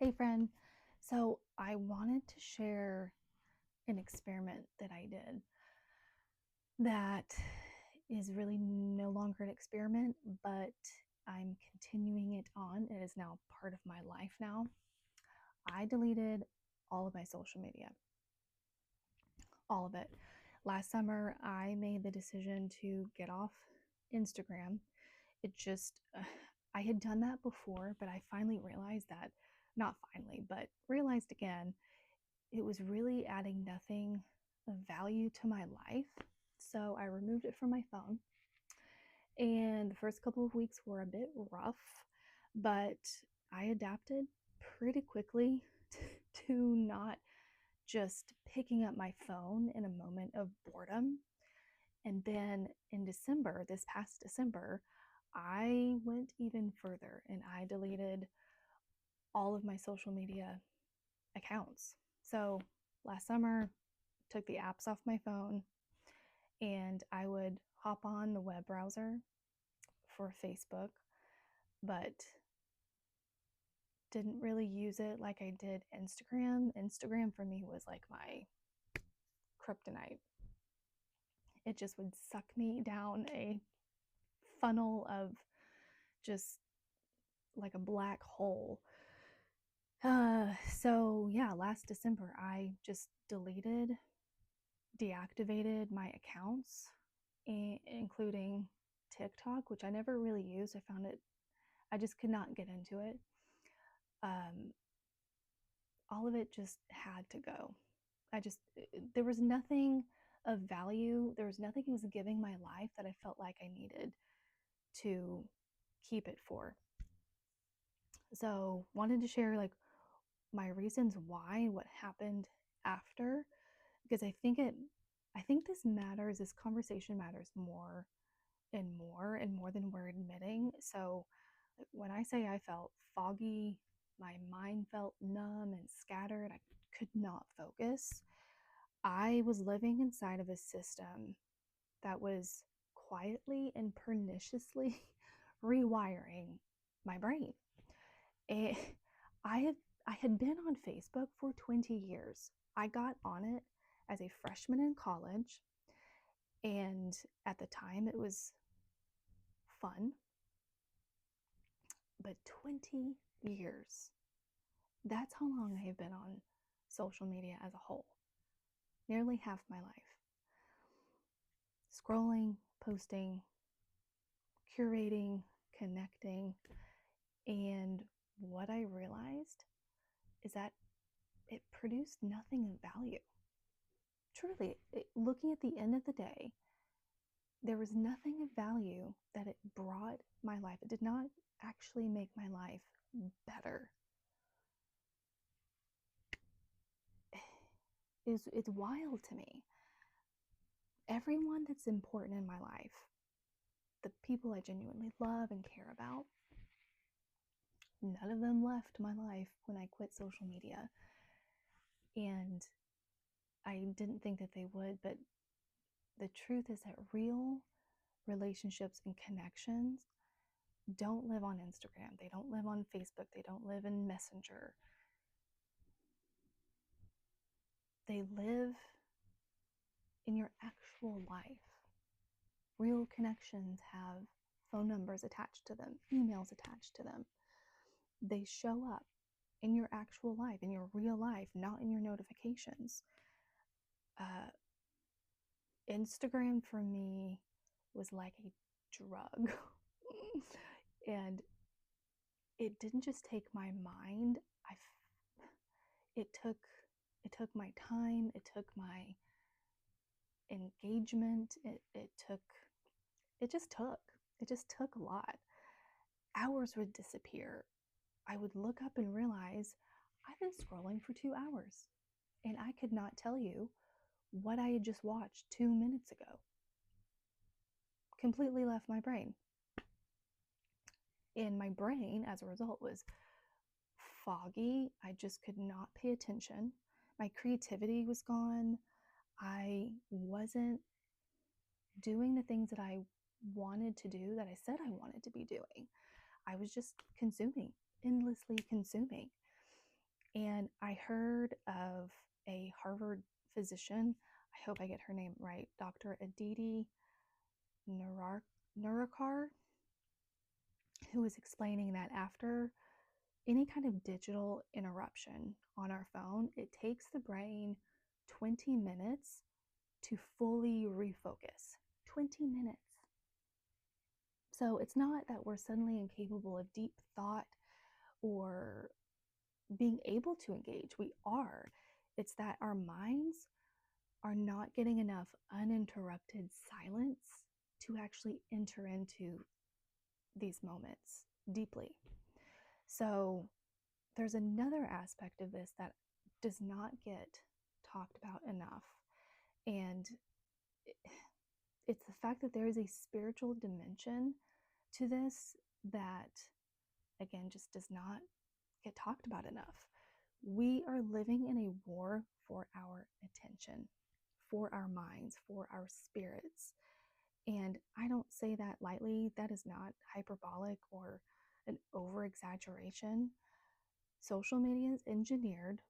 Hey, friend. So, I wanted to share an experiment that I did that is really no longer an experiment, but I'm continuing it on. It is now part of my life now. I deleted all of my social media, all of it. Last summer, I made the decision to get off Instagram. It just, I had done that before, but I finally realized that, not finally, but realized again it was really adding nothing of value to my life. So I removed it from my phone. And the first couple of weeks were a bit rough, but I adapted pretty quickly to not just picking up my phone in a moment of boredom. And then in December, this past December, I went even further and I deleted all of my social media accounts. So last summer, took the apps off my phone and I would hop on the web browser for Facebook, but didn't really use it like I did Instagram. Instagram for me was like my kryptonite. It just would suck me down a funnel of just like a black hole. So yeah, last December I just deactivated my accounts, including TikTok, which I never really used. I found it, I just could not get into it. Um, all of it just had to go. There was nothing of value. There was nothing it was giving my life that I felt like I needed to keep it for. So, wanted to share like my reasons why, what happened after, because I think this matters, this conversation matters more and more than we're admitting. So when I say I felt foggy, my mind felt numb and scattered, I could not focus. I was living inside of a system that was quietly and perniciously rewiring my brain. It, I had I had been on Facebook for 20 years. I got on it as a freshman in college, and at the time it was fun, but 20 years. That's how long I have been on social media as a whole. Nearly half my life. Scrolling, posting, curating, connecting. And what I realized is that it produced nothing of value. Truly, looking at the end of the day, there was nothing of value that it brought my life. It did not actually make my life better. It's wild to me. Everyone that's important in my life, the people I genuinely love and care about, none of them left my life when I quit social media. And I didn't think that they would, but the truth is that real relationships and connections don't live on Instagram. They don't live on Facebook. They don't live in Messenger. They live in your actual life. Real connections have phone numbers attached to them, emails attached to them. They show up in your actual life, in your real life, not in your notifications. Uh, Instagram for me was like a drug. And it didn't just take my mind. It took it took my time, it took my engagement, it just took a lot. Hours would disappear. I would look up and realize I've been scrolling for 2 hours and I could not tell you what I had just watched 2 minutes ago. Completely left my brain. And my brain, as a result, was foggy. I just could not pay attention. My creativity was gone. I wasn't doing the things that I wanted to do, that I said I wanted to be doing. I was just consuming, endlessly consuming. And I heard of a Harvard physician, I hope I get her name right, Dr. Aditi Narakar, who was explaining that after any kind of digital interruption on our phone, it takes the brain 20 minutes to fully refocus. 20 minutes. So it's not that we're suddenly incapable of deep thought or being able to engage. We are. It's that our minds are not getting enough uninterrupted silence to actually enter into these moments deeply. So there's another aspect of this that does not get talked about enough. And it's the fact that there is a spiritual dimension to this that, again, just does not get talked about enough. We are living in a war for our attention, for our minds, for our spirits. And I don't say that lightly. That is not hyperbolic or an over exaggeration. Social media is engineered,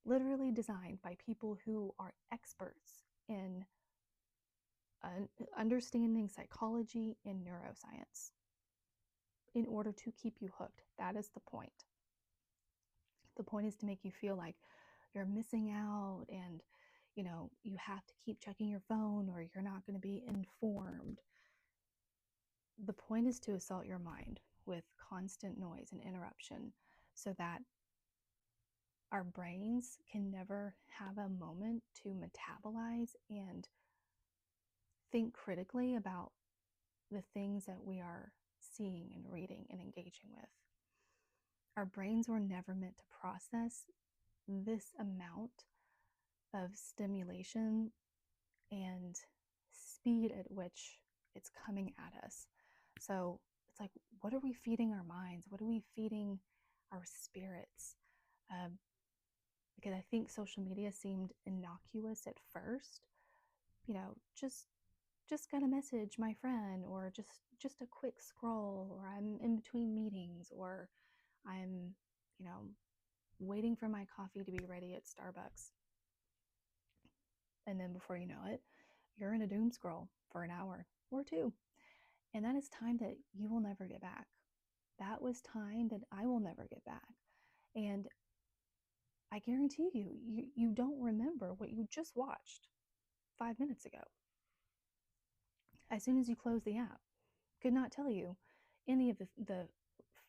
literally designed by people who are experts in understanding psychology and neuroscience in order to keep you hooked. That is the point. The point is to make you feel like you're missing out and you have to keep checking your phone or you're not going to be informed. The point is to assault your mind with constant noise and interruption so that our brains can never have a moment to metabolize and think critically about the things that we are seeing and reading and engaging with. Our brains were never meant to process this amount of stimulation and speed at which it's coming at us. So it's like, what are we feeding our minds? What are we feeding our spirits? Because I think social media seemed innocuous at first. Just got a message my friend, or just a quick scroll, or I'm in between meetings, or I'm waiting for my coffee to be ready at Starbucks. And then before you know it, you're in a doom scroll for an hour or two. And that is time that you will never get back. That was time that I will never get back. And I guarantee you don't remember what you just watched 5 minutes ago. As soon as you close the app, could not tell you any of the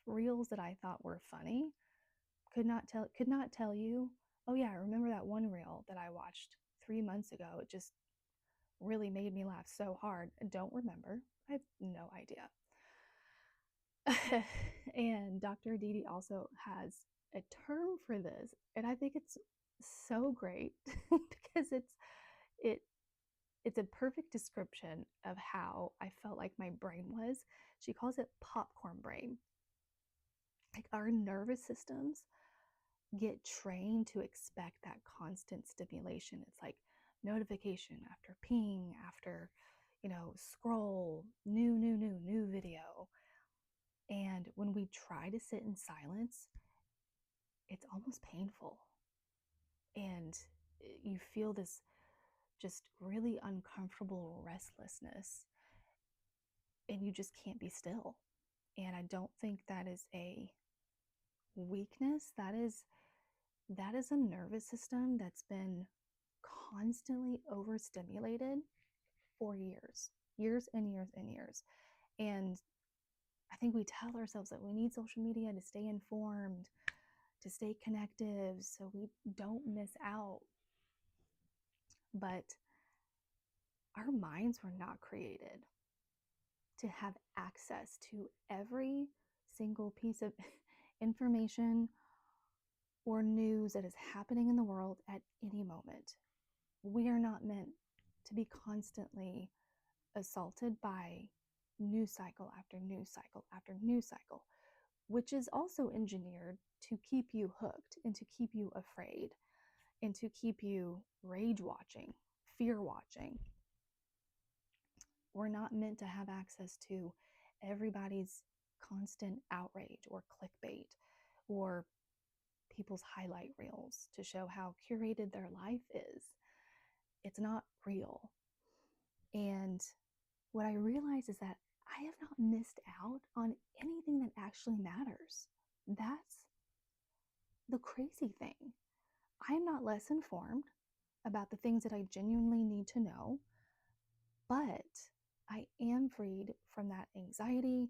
reels that I thought were funny. Could not tell you, oh yeah, I remember that one reel that I watched 3 months ago. It just really made me laugh so hard. I don't remember. I have no idea. And Dr. Aditi also has a term for this, and I think it's so great because it's a perfect description of how I felt like my brain was. She calls it popcorn brain. Like, our nervous systems get trained to expect that constant stimulation. It's like notification after ping, after scroll, new video. And when we try to sit in silence, it's almost painful. And you feel this just really uncomfortable restlessness, and you just can't be still. And I don't think that is a weakness. That is a nervous system that's been constantly overstimulated for years and years and years. And I think we tell ourselves that we need social media to stay informed, to stay connected, so we don't miss out. But our minds were not created to have access to every single piece of information or news that is happening in the world at any moment. We are not meant to be constantly assaulted by news cycle after news cycle after news cycle, which is also engineered to keep you hooked and to keep you afraid and to keep you rage watching, fear watching. We're not meant to have access to everybody's constant outrage or clickbait or people's highlight reels to show how curated their life is. It's not real. And what I realize is that I have not missed out on anything that actually matters. That's the crazy thing. I am not less informed about the things that I genuinely need to know, but I am freed from that anxiety,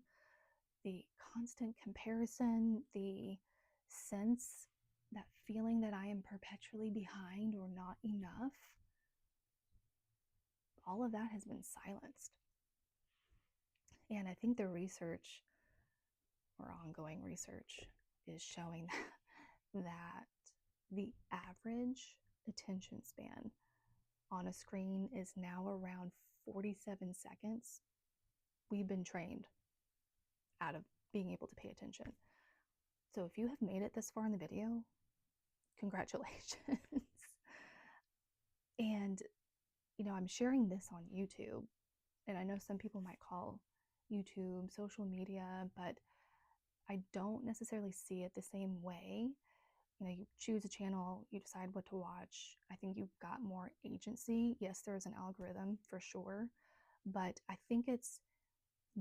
the constant comparison, the sense, that feeling that I am perpetually behind or not enough. All of that has been silenced. And I think the research, or ongoing research, is showing that the average attention span on a screen is now around 47 seconds. We've been trained out of being able to pay attention. So if you have made it this far in the video, congratulations. And, I'm sharing this on YouTube, and I know some people might call YouTube social media, but I don't necessarily see it the same way. You choose a channel, you decide what to watch. I think you've got more agency. Yes, there's an algorithm for sure, but I think it's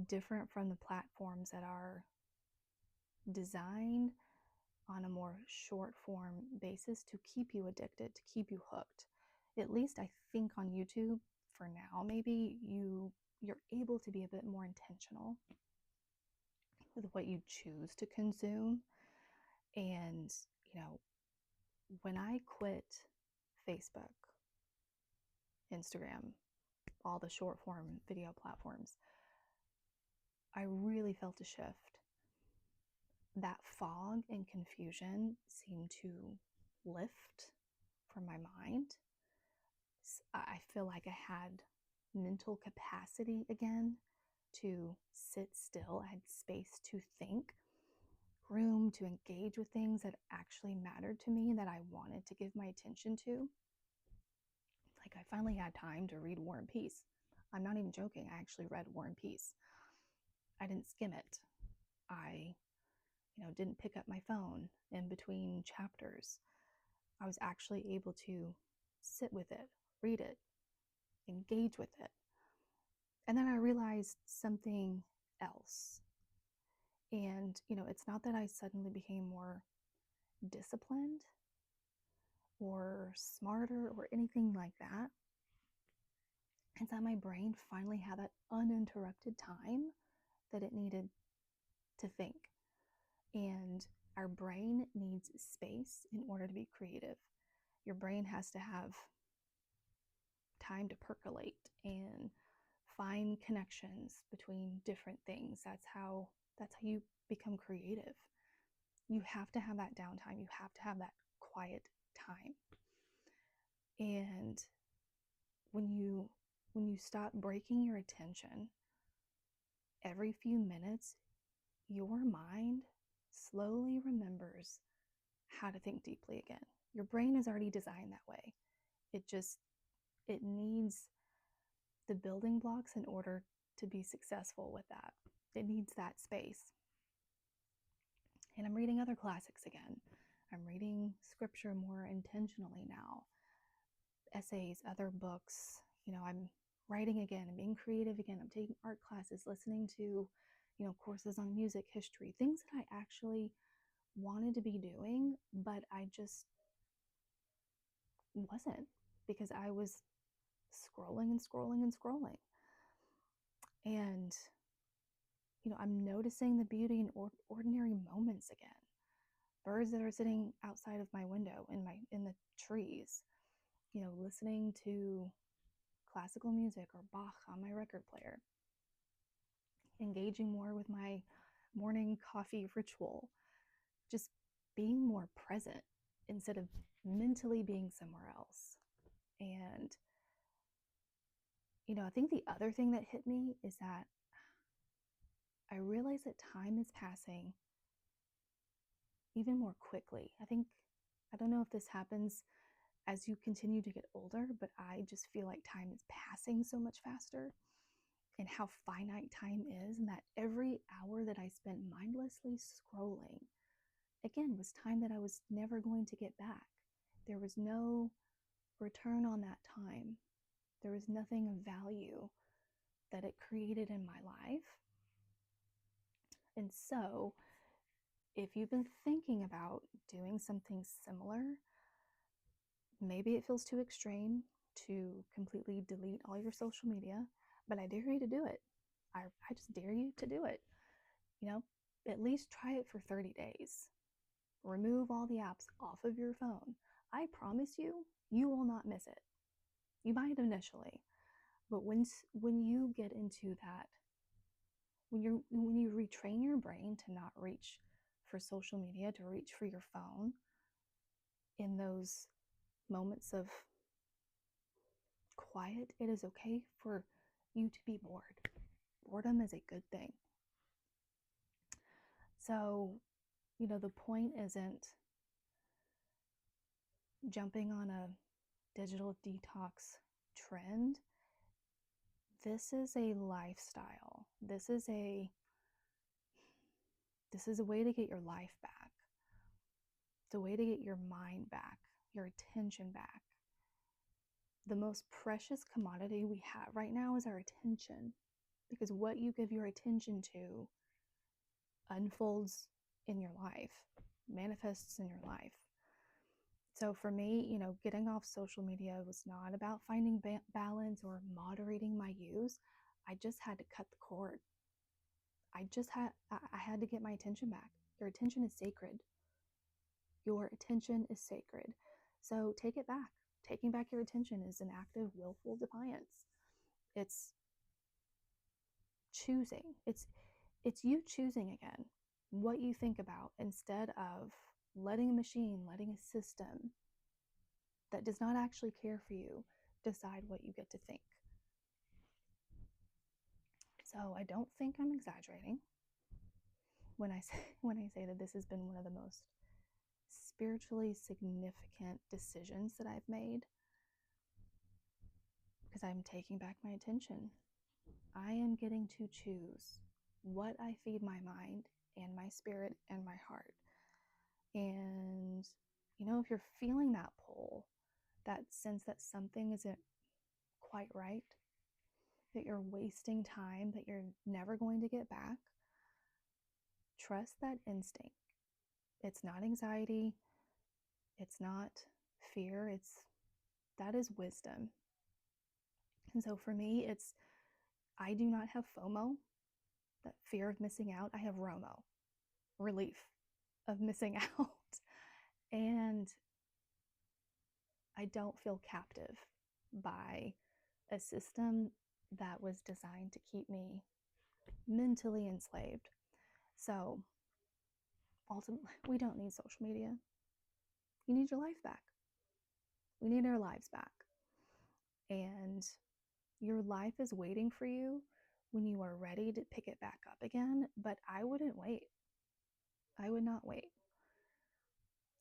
different from the platforms that are designed on a more short form basis to keep you addicted, to keep you hooked. At least I think on YouTube for now, maybe you're able to be a bit more intentional with what you choose to consume. And, when I quit Facebook, Instagram, all the short form video platforms, I really felt a shift. That fog and confusion seemed to lift from my mind. I feel like I had mental capacity again to sit still. I had space to think, room to engage with things that actually mattered to me, that I wanted to give my attention to. Like, I finally had time to read War and Peace. I'm not even joking. I actually read War and Peace. I didn't skim it. I, didn't pick up my phone in between chapters. I was actually able to sit with it, read it, engage with it. And then I realized something else. And, it's not that I suddenly became more disciplined or smarter or anything like that. It's that my brain finally had that uninterrupted time that it needed to think. And our brain needs space in order to be creative. Your brain has to have time to percolate and find connections between different things. That's how you become creative. You have to have that downtime. You have to have that quiet time. And when you stop breaking your attention every few minutes, your mind slowly remembers how to think deeply again. Your brain is already designed that way. It needs the building blocks in order to be successful with that. It needs that space. And I'm reading other classics again. I'm reading scripture more intentionally now. Essays, other books. I'm writing again. I'm being creative again. I'm taking art classes, listening to, courses on music history, things that I actually wanted to be doing, but I just wasn't, because I was scrolling and scrolling and scrolling. And, I'm noticing the beauty in ordinary moments again. Birds that are sitting outside of my window in the trees, listening to classical music or Bach on my record player, engaging more with my morning coffee ritual, just being more present instead of mentally being somewhere else. And, I think the other thing that hit me is that I realize that time is passing even more quickly. I don't know if this happens as you continue to get older, but I just feel like time is passing so much faster, and how finite time is, and that every hour that I spent mindlessly scrolling again, was time that I was never going to get back. There was no return on that time. There was nothing of value that it created in my life. And so, if you've been thinking about doing something similar, maybe it feels too extreme to completely delete all your social media, but I dare you to do it. I just dare you to do it. You know, at least try it for 30 days. Remove all the apps off of your phone. I promise you, you will not miss it. You might initially, but when you get into that, when you retrain your brain to not reach for social media, to reach for your phone in those moments of quiet, it is okay for you to be bored. Boredom is a good thing. So, the point isn't jumping on a digital detox trend. This is a lifestyle. This is a way to get your life back. It's a way to get your mind back, your attention back. The most precious commodity we have right now is our attention, because what you give your attention to unfolds in your life, manifests in your life. So for me, getting off social media was not about finding balance or moderating my use. I just had to cut the cord. I had to get my attention back. Your attention is sacred. Your attention is sacred. So take it back. Taking back your attention is an act of willful defiance. It's choosing. It's you choosing again what you think about, instead of letting a machine, letting a system that does not actually care for you decide what you get to think. So I don't think I'm exaggerating when I say that this has been one of the most spiritually significant decisions that I've made, because I'm taking back my attention. I am getting to choose what I feed my mind and my spirit and my heart. And if you're feeling that pull, that sense that something isn't quite right, that you're wasting time, that you're never going to get back, trust that instinct. It's not anxiety. It's not fear. That is wisdom. And so for me, I do not have FOMO, that fear of missing out. I have ROMO, relief of missing out. And I don't feel captive by a system that was designed to keep me mentally enslaved. So ultimately, we don't need social media. You need your life back. We need our lives back. And your life is waiting for you when you are ready to pick it back up again. But I wouldn't wait. I would not wait.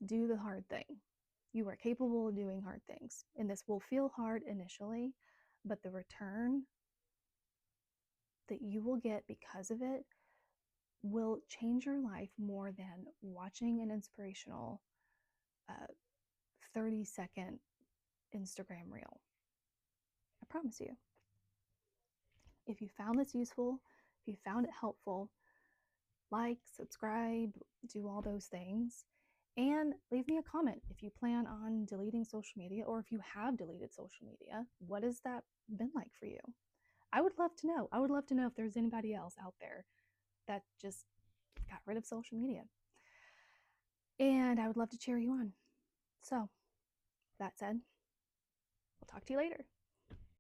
Do the hard thing. You are capable of doing hard things. And this will feel hard initially, but the return that you will get because of it will change your life more than watching an inspirational 30-second Instagram reel. I promise you. If you found this useful, if you found it helpful, like, subscribe, do all those things, and leave me a comment if you plan on deleting social media, or if you have deleted social media. What has that been like for you? I would love to know. I would love to know if there's anybody else out there that just got rid of social media. And I would love to cheer you on. So, that said, we'll talk to you later.